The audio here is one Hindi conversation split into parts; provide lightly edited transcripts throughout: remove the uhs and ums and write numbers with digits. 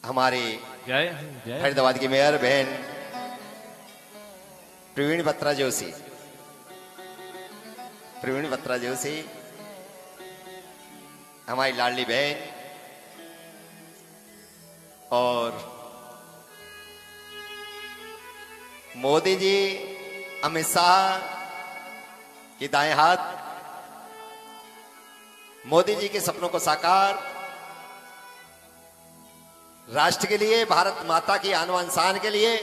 हमारी फरीदाबाद की मेयर बहन प्रवीण बत्रा जोशी, हमारी लाडली बहन, और मोदी जी अमित शाह की दाएं हाथ, मोदी जी के सपनों को साकार, राष्ट्र के लिए, भारत माता की आन बान शान के लिए,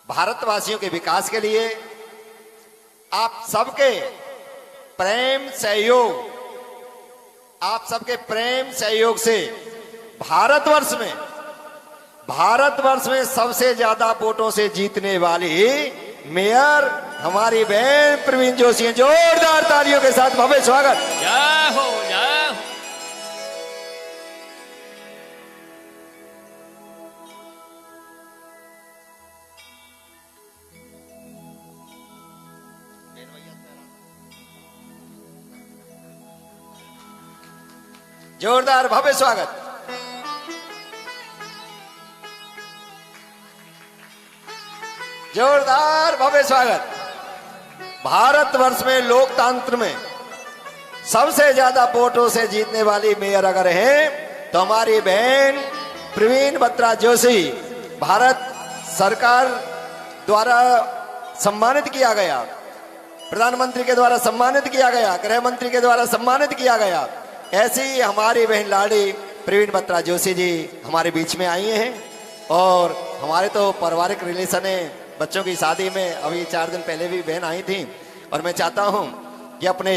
भारतवासियों के विकास के लिए आप सबके प्रेम सहयोग, आप सबके प्रेम सहयोग से भारतवर्ष में सबसे ज्यादा वोटों से जीतने वाली मेयर हमारी बहन प्रवीण जोशी हैं। जोरदार तालियों के साथ भव्य स्वागत। जय हो, जय हो। जोरदार भव्य स्वागत। जोरदार भव्य स्वागत। भारतवर्ष में लोकतंत्र में सबसे ज्यादा वोटों से जीतने वाली मेयर अगर है तो हमारी बहन प्रवीण बत्रा जोशी, भारत सरकार द्वारा सम्मानित किया गया, प्रधानमंत्री के द्वारा सम्मानित किया गया, गृह मंत्री के द्वारा सम्मानित किया गया। ऐसी हमारी बहन लाडी प्रवीण बत्रा जोशी जी हमारे बीच में आई हैं और हमारे तो पारिवारिक रिलेशन है। बच्चों की शादी में अभी 4 दिन पहले भी बहन आई थी और मैं चाहता हूं कि अपने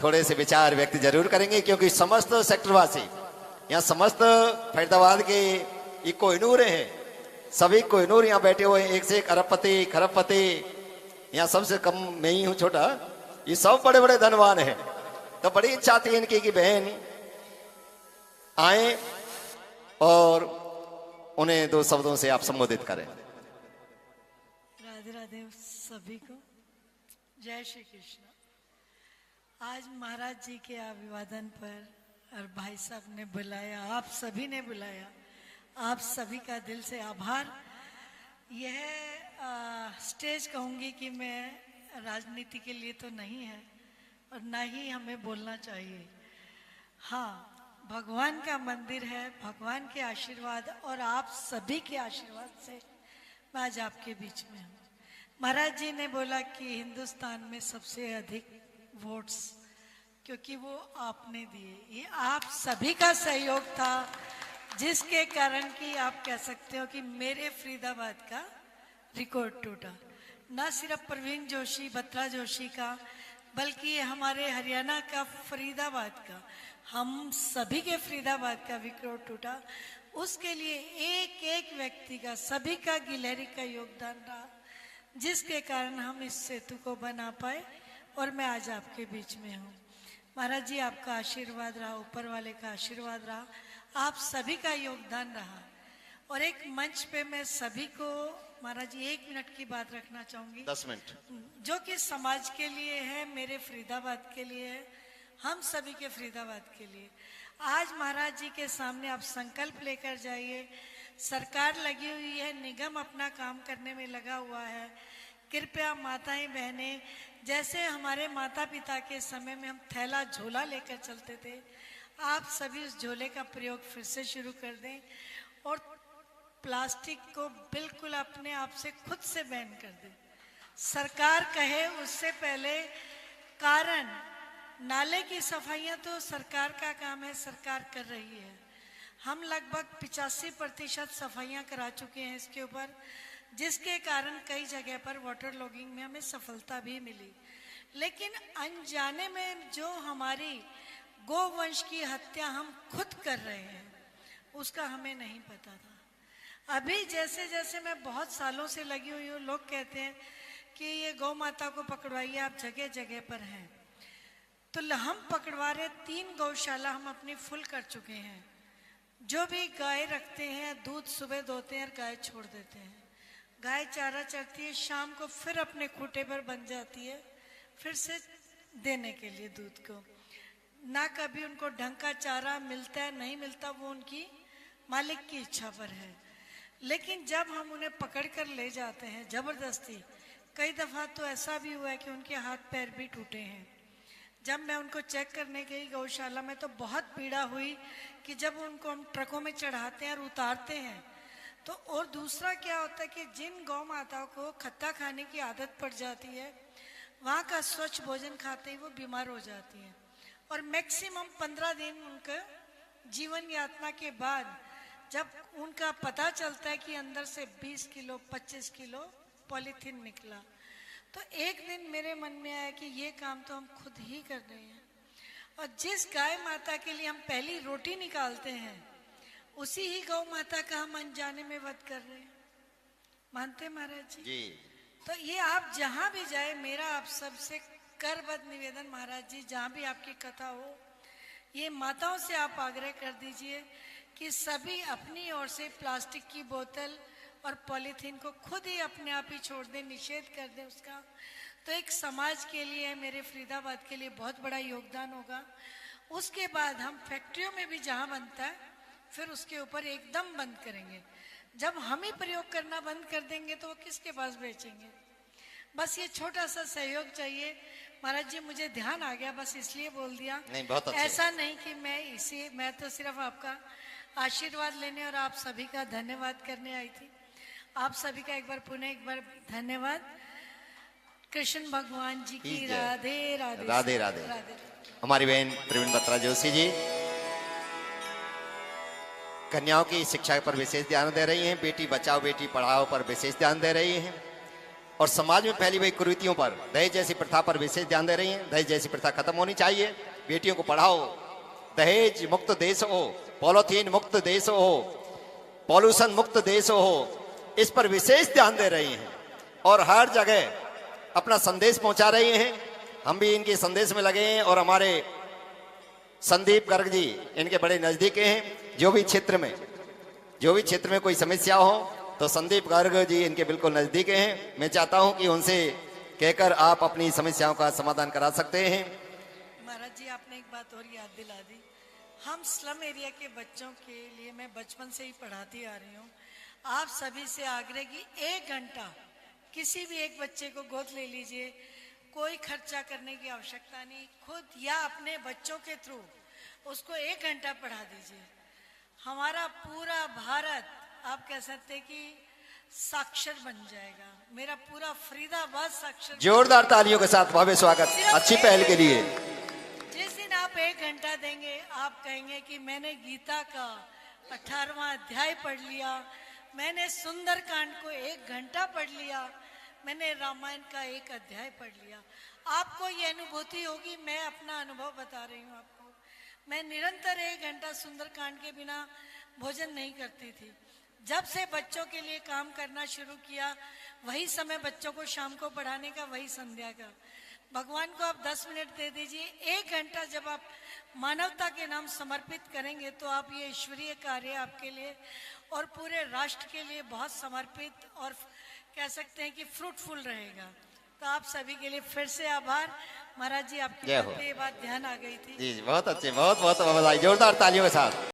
थोड़े से विचार व्यक्त जरूर करेंगे, क्योंकि समस्त सेक्टरवासी यहाँ समस्त फरीदाबाद के ये कोहिनूर हैं, सभी कोहिनूर यहाँ बैठे हुए हैं, एक से एक अरबपति खरबपति, यहाँ सबसे कम मैं ही हूँ छोटा, ये सब बड़े बड़े धनवान हैं। तो बड़ी इच्छा थी इनकी कि बहन आए और उन्हें 2 शब्दों से आप संबोधित करें। राधे राधे सभी को, जय श्री कृष्ण। आज महाराज जी के अभिवादन पर और भाई साहब ने बुलाया, आप सभी ने बुलाया, आप सभी का दिल से आभार। यह स्टेज कहूंगी कि मैं राजनीति के लिए तो नहीं है और ना ही हमें बोलना चाहिए। हाँ, भगवान का मंदिर है, भगवान के आशीर्वाद और आप सभी के आशीर्वाद से मैं आज आपके बीच में हूँ। महाराज जी ने बोला कि हिंदुस्तान में सबसे अधिक वोट्स क्योंकि वो आपने दिए, ये आप सभी का सहयोग था, जिसके कारण कि आप कह सकते हो कि मेरे फरीदाबाद का रिकॉर्ड टूटा। न सिर्फ प्रवीण जोशी बत्रा जोशी का, बल्कि हमारे हरियाणा का, फरीदाबाद का, हम सभी के फरीदाबाद का रिकॉर्ड टूटा। उसके लिए एक एक व्यक्ति का, सभी का, गिलहरी का योगदान रहा, जिसके कारण हम इस सेतु को बना पाए और मैं आज आपके बीच में हूँ। महाराज जी आपका आशीर्वाद रहा, ऊपर वाले का आशीर्वाद रहा, आप सभी का योगदान रहा। और एक मंच पे मैं सभी को महाराज जी 1 मिनट की बात रखना चाहूंगी, 10 मिनट, जो कि समाज के लिए है, मेरे फरीदाबाद के लिए है, हम सभी के फरीदाबाद के लिए। आज महाराज जी के सामने आप संकल्प लेकर जाइए। सरकार लगी हुई है, निगम अपना काम करने में लगा हुआ है। कृपया माताएं बहनें, जैसे हमारे माता पिता के समय में हम थैला झोला लेकर चलते थे, आप सभी उस झोले का प्रयोग फिर से शुरू कर दें और प्लास्टिक को बिल्कुल अपने आप से खुद से बैन कर दें। सरकार कहे उससे पहले, कारण नाले की सफाइयां तो सरकार का काम है, सरकार कर रही है। हम लगभग 85% सफाइयां करा चुके हैं इसके ऊपर, जिसके कारण कई जगह पर वाटर लॉगिंग में हमें सफलता भी मिली। लेकिन अनजाने में जो हमारी गोवंश की हत्या हम खुद कर रहे हैं, उसका हमें नहीं पता था। अभी जैसे जैसे मैं बहुत सालों से लगी हुई हूँ, लोग कहते हैं कि ये गौ माता को पकड़वाइए, आप जगह जगह पर हैं, तो हम पकड़वा रहे। 3 गौशाला हम अपनी फुल कर चुके हैं। जो भी गाय रखते हैं, दूध सुबह दोते हैं और गाय छोड़ देते हैं। गाय चारा चरती है, शाम को फिर अपने खूंटे पर बन जाती है, फिर से देने के लिए दूध को। ना कभी उनको ढंग का चारा मिलता है नहीं मिलता, वो उनकी मालिक की इच्छा पर है। लेकिन जब हम उन्हें पकड़ कर ले जाते हैं जबरदस्ती, कई दफा तो ऐसा भी हुआ है कि उनके हाथ पैर भी टूटे हैं। जब मैं उनको चेक करने गई गौशाला में तो बहुत पीड़ा हुई कि जब उनको हम ट्रकों में चढ़ाते हैं और उतारते हैं तो, और दूसरा क्या होता है कि जिन गौ माताओं को खट्टा खाने की आदत पड़ जाती है, वहाँ का स्वच्छ भोजन खाते ही वो बीमार हो जाती हैं। और मैक्सिमम 15 दिन उनका जीवन यातना के बाद जब उनका पता चलता है कि अंदर से 20 किलो 25 किलो पॉलीथीन निकला, तो एक दिन मेरे मन में आया कि ये काम तो हम खुद ही कर रहे हैं। और जिस गाय माता के लिए हम पहली रोटी निकालते हैं, उसी ही गौ माता का हम अनजाने में वध कर रहे हैं। मानते महाराज जी? तो ये आप जहां भी जाए, मेरा आप सबसे करबद्ध निवेदन महाराज जी, जहां भी आपकी कथा हो, ये माताओं से आप आग्रह कर दीजिए कि सभी अपनी ओर से प्लास्टिक की बोतल और पॉलीथीन को खुद ही अपने आप ही छोड़ दें, निषेध कर दें उसका। तो एक समाज के लिए, मेरे फरीदाबाद के लिए बहुत बड़ा योगदान होगा। उसके बाद हम फैक्ट्रियों में भी जहां बनता है, फिर उसके ऊपर एकदम बंद करेंगे। जब हम ही प्रयोग करना बंद कर देंगे तो वो किसके पास बेचेंगे? बस ये छोटा सा सहयोग चाहिए महाराज जी। मुझे ध्यान आ गया, बस इसलिए बोल दिया। नहीं, बहुत अच्छे। ऐसा नहीं कि मैं तो सिर्फ आपका आशीर्वाद लेने और आप सभी का धन्यवाद करने आई थी। आप सभी का एक बार धन्यवाद। कृष्ण भगवान जी की राधे राधे राधे राधे। हमारी बहन प्रवीण बत्रा जोशी जी कन्याओं की शिक्षा पर विशेष ध्यान दे रही हैं, बेटी बचाओ बेटी पढ़ाओ पर विशेष ध्यान दे रही हैं, और समाज में फैली हुई कुरीतियों पर, दहेज जैसी प्रथा पर विशेष ध्यान दे रही हैं। दहेज जैसी प्रथा खत्म होनी चाहिए, बेटियों को पढ़ाओ, दहेज मुक्त देश हो, पॉलीथीन मुक्त देश हो, पॉल्यूशन मुक्त देश हो, इस पर विशेष ध्यान दे रही हैं और हर जगह अपना संदेश पहुंचा रही हैं। हम भी इनके संदेश में लगे हैं और हमारे संदीप गर्ग जी इनके बड़े नजदीक हैं। जो भी क्षेत्र में कोई समस्या हो तो संदीप गर्ग जी इनके बिल्कुल नजदीक हैं। मैं चाहता हूं कि उनसे कहकर आप अपनी समस्याओं का समाधान करा सकते हैं। महाराज जी, आपने एक बात और याद दिला दी। हम स्लम एरिया के बच्चों के लिए मैं बचपन से ही पढ़ाती आ रही हूँ। आप सभी से आग्रह की 1 घंटा किसी भी एक बच्चे को गोद ले लीजिए, कोई खर्चा करने की आवश्यकता नहीं, खुद या अपने बच्चों के थ्रू उसको 1 घंटा पढ़ा दीजिए। हमारा पूरा भारत, आप कह सकते कि साक्षर बन जाएगा। मेरा पूरा फरीदाबाद साक्षर। जोरदार तालियों के साथ भव्य स्वागत अच्छी पहल के लिए। जिस दिन आप 1 घंटा देंगे, आप कहेंगे कि मैंने गीता का 18वां अध्याय पढ़ लिया, मैंने सुंदरकांड को 1 घंटा पढ़ लिया, मैंने रामायण का 1 अध्याय पढ़ लिया। आपको ये अनुभूति होगी। मैं अपना अनुभव बता रही हूँ आपको। मैं निरंतर 1 घंटा सुंदरकांड के बिना भोजन नहीं करती थी। जब से बच्चों के लिए काम करना शुरू किया, वही समय बच्चों को शाम को पढ़ाने का, वही संध्या का। भगवान को आप 10 मिनट दे दीजिए। 1 घंटा जब आप मानवता के नाम समर्पित करेंगे तो आप ये ईश्वरीय कार्य आपके लिए और पूरे राष्ट्र के लिए बहुत समर्पित और कह सकते हैं कि फ्रूटफुल रहेगा। तो आप सभी के लिए फिर से आभार। महाराज जी, आपकी ये बात ध्यान आ गई थी। जी बहुत अच्छे, बहुत बहुत बधाई, जोरदार तालियों के साथ।